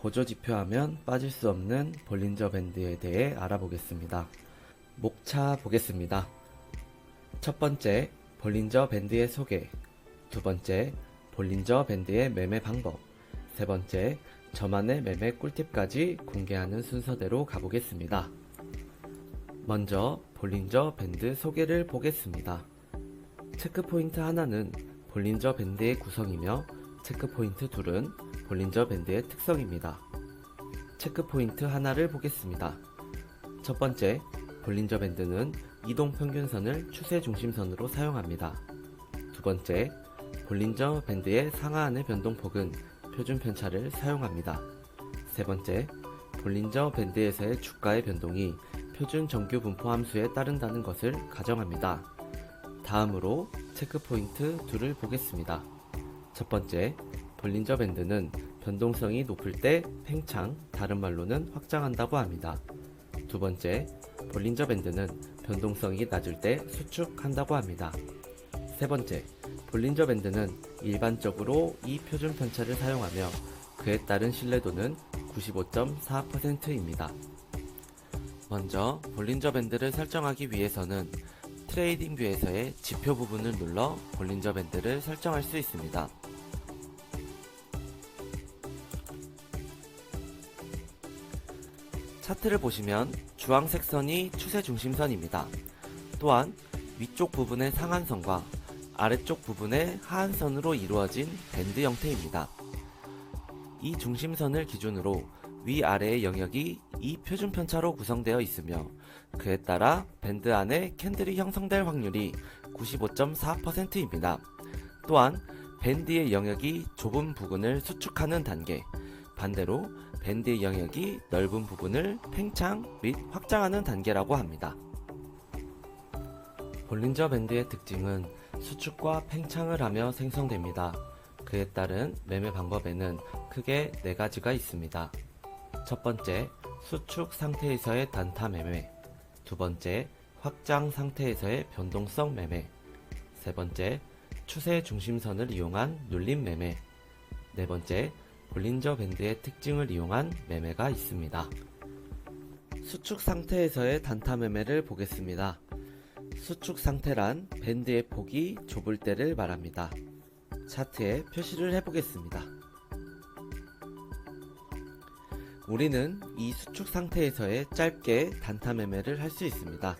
보조지표하면 빠질 수 없는 볼린저 밴드에 대해 알아보겠습니다. 목차 보겠습니다. 첫 번째, 볼린저 밴드의 소개. 두 번째, 볼린저 밴드의 매매 방법. 세 번째, 저만의 매매 꿀팁까지 공개하는 순서대로 가보겠습니다. 먼저 볼린저 밴드 소개를 보겠습니다. 체크포인트 하나는 볼린저 밴드의 구성이며 체크포인트 둘은 볼린저 밴드의 특성입니다. 체크포인트 하나를 보겠습니다. 첫 번째, 볼린저 밴드는 이동평균선을 추세 중심선으로 사용합니다. 두 번째, 볼린저 밴드의 상하한의 변동폭은 표준 편차를 사용합니다. 세 번째, 볼린저 밴드에서의 주가의 변동이 표준 정규 분포 함수에 따른다는 것을 가정합니다. 다음으로 체크포인트 2를 보겠습니다. 첫 번째, 볼린저 밴드는 변동성이 높을 때 팽창, 다른 말로는 확장한다고 합니다. 두 번째, 볼린저 밴드는 변동성이 낮을 때 수축한다고 합니다. 세 번째, 볼린저 밴드는 일반적으로 이 표준 편차를 사용하며 그에 따른 신뢰도는 95.4%입니다. 먼저 볼린저 밴드를 설정하기 위해서는 트레이딩 뷰에서의 지표 부분을 눌러 볼린저 밴드를 설정할 수 있습니다. 차트를 보시면 주황색 선이 추세 중심선입니다. 또한 위쪽 부분의 상한선과 아래쪽 부분의 하한선으로 이루어진 밴드 형태입니다. 이 중심선을 기준으로 위아래의 영역이 이 표준 편차로 구성되어 있으며 그에 따라 밴드 안에 캔들이 형성될 확률이 95.4%입니다. 또한 밴드의 영역이 좁은 부분을 수축하는 단계, 반대로 밴드의 영역이 넓은 부분을 팽창 및 확장하는 단계라고 합니다. 볼린저 밴드의 특징은 수축과 팽창을 하며 생성됩니다. 그에 따른 매매 방법에는 크게 4가지가 있습니다. 첫 번째, 수축 상태에서의 단타 매매. 두 번째, 확장 상태에서의 변동성 매매. 세 번째, 추세 중심선을 이용한 눌림 매매. 네 번째, 볼린저 밴드의 특징을 이용한 매매가 있습니다. 수축 상태에서의 단타 매매를 보겠습니다. 수축 상태란 밴드의 폭이 좁을 때를 말합니다. 차트에 표시를 해보겠습니다. 우리는 이 수축 상태에서의 짧게 단타 매매를 할 수 있습니다.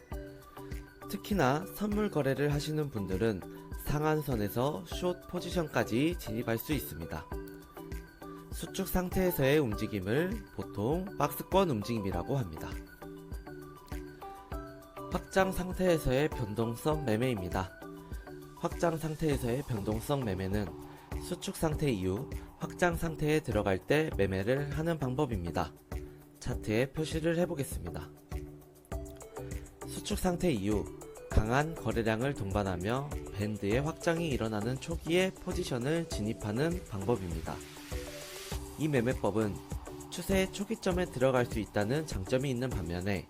특히나 선물 거래를 하시는 분들은 상한선에서 숏 포지션까지 진입할 수 있습니다. 수축 상태에서의 움직임을 보통 박스권 움직임이라고 합니다. 확장 상태에서의 변동성 매매입니다. 확장 상태에서의 변동성 매매는 수축 상태 이후 확장 상태에 들어갈 때 매매를 하는 방법입니다. 차트에 표시를 해보겠습니다. 수축 상태 이후 강한 거래량을 동반하며 밴드의 확장이 일어나는 초기에 포지션을 진입하는 방법입니다. 이 매매법은 추세의 초기점에 들어갈 수 있다는 장점이 있는 반면에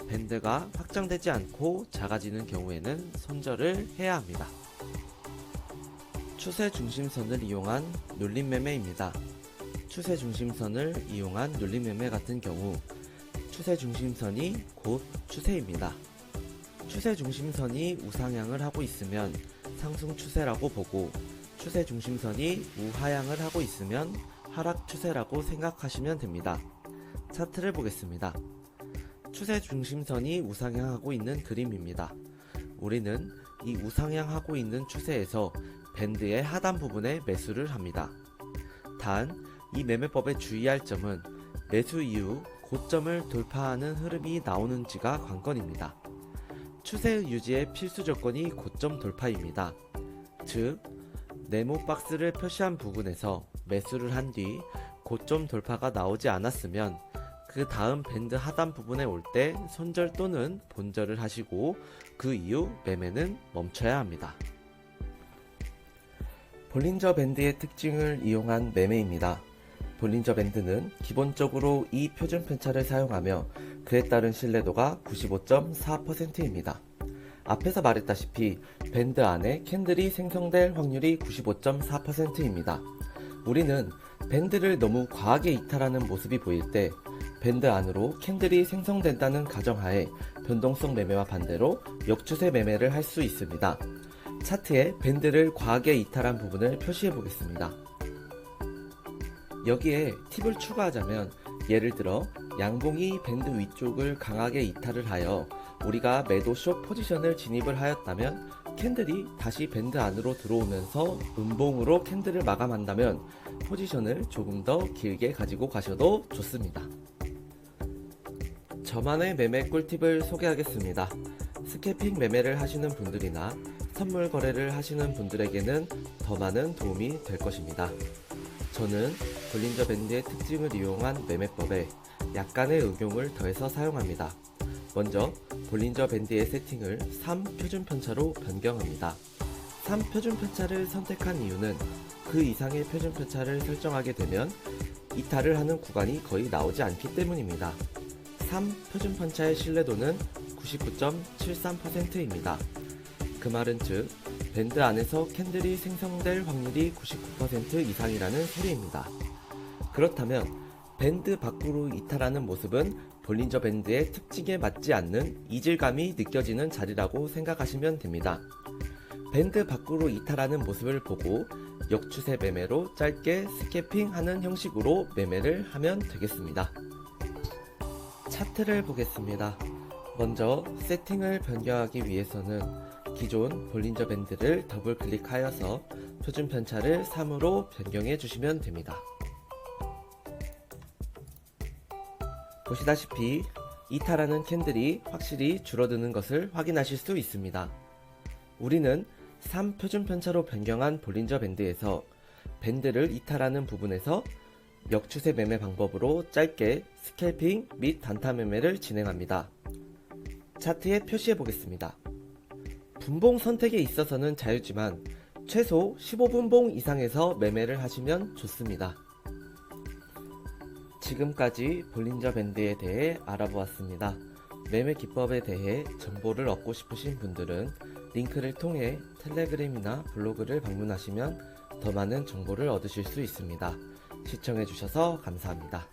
밴드가 확장되지 않고 작아지는 경우에는 손절을 해야 합니다. 추세 중심선을 이용한 눌림 매매입니다. 추세 중심선을 이용한 눌림 매매 같은 경우 추세 중심선이 곧 추세입니다. 추세 중심선이 우상향을 하고 있으면 상승 추세라고 보고 추세 중심선이 우하향을 하고 있으면 하락 추세라고 생각하시면 됩니다. 차트를 보겠습니다. 추세 중심선이 우상향하고 있는 그림입니다. 우리는 이 우상향하고 있는 추세에서 밴드의 하단 부분에 매수를 합니다. 단, 이 매매법에 주의할 점은 매수 이후 고점을 돌파하는 흐름이 나오는지가 관건입니다. 추세 유지의 필수 조건이 고점 돌파입니다. 즉, 네모 박스를 표시한 부분에서 매수를 한 뒤 고점 돌파가 나오지 않았으면 그 다음 밴드 하단 부분에 올 때 손절 또는 본절을 하시고 그 이후 매매는 멈춰야 합니다. 볼린저 밴드의 특징을 이용한 매매입니다. 볼린저 밴드는 기본적으로 이 표준 편차를 사용하며 그에 따른 신뢰도가 95.4%입니다. 앞에서 말했다시피 밴드 안에 캔들이 생성될 확률이 95.4%입니다. 우리는 밴드를 너무 과하게 이탈하는 모습이 보일 때 밴드 안으로 캔들이 생성된다는 가정하에 변동성 매매와 반대로 역추세 매매를 할 수 있습니다. 차트에 밴드를 과하게 이탈한 부분을 표시해 보겠습니다. 여기에 팁을 추가하자면 예를 들어 양봉이 밴드 위쪽을 강하게 이탈을 하여 우리가 매도 숏 포지션을 진입을 하였다면 캔들이 다시 밴드 안으로 들어오면서 음봉으로 캔들을 마감한다면 포지션을 조금 더 길게 가지고 가셔도 좋습니다. 저만의 매매 꿀팁을 소개하겠습니다. 스캐핑 매매를 하시는 분들이나 선물 거래를 하시는 분들에게는 더 많은 도움이 될 것입니다. 저는 볼린저 밴드의 특징을 이용한 매매법에 약간의 응용을 더해서 사용합니다. 먼저 볼린저 밴드의 세팅을 3 표준 편차로 변경합니다. 3 표준 편차를 선택한 이유는 그 이상의 표준 편차를 설정하게 되면 이탈을 하는 구간이 거의 나오지 않기 때문입니다. 3 표준 편차의 신뢰도는 99.73%입니다. 그 말은 즉 밴드 안에서 캔들이 생성될 확률이 99% 이상이라는 소리입니다. 그렇다면 밴드 밖으로 이탈하는 모습은 볼린저 밴드의 특징에 맞지 않는 이질감이 느껴지는 자리라고 생각하시면 됩니다. 밴드 밖으로 이탈하는 모습을 보고 역추세 매매로 짧게 스캐핑하는 형식으로 매매를 하면 되겠습니다. 차트를 보겠습니다. 먼저 세팅을 변경하기 위해서는 기존 볼린저 밴드를 더블 클릭하여서 표준 편차를 3으로 변경해 주시면 됩니다. 보시다시피 이탈하는 캔들이 확실히 줄어드는 것을 확인하실 수 있습니다. 우리는 3 표준 편차로 변경한 볼린저 밴드에서 밴드를 이탈하는 부분에서 역추세 매매 방법으로 짧게 스캘핑 및 단타 매매를 진행합니다. 차트에 표시해 보겠습니다. 분봉 선택에 있어서는 자유지만 최소 15분봉 이상에서 매매를 하시면 좋습니다. 지금까지 볼린저 밴드에 대해 알아보았습니다. 매매 기법에 대해 정보를 얻고 싶으신 분들은 링크를 통해 텔레그램이나 블로그를 방문하시면 더 많은 정보를 얻으실 수 있습니다. 시청해주셔서 감사합니다.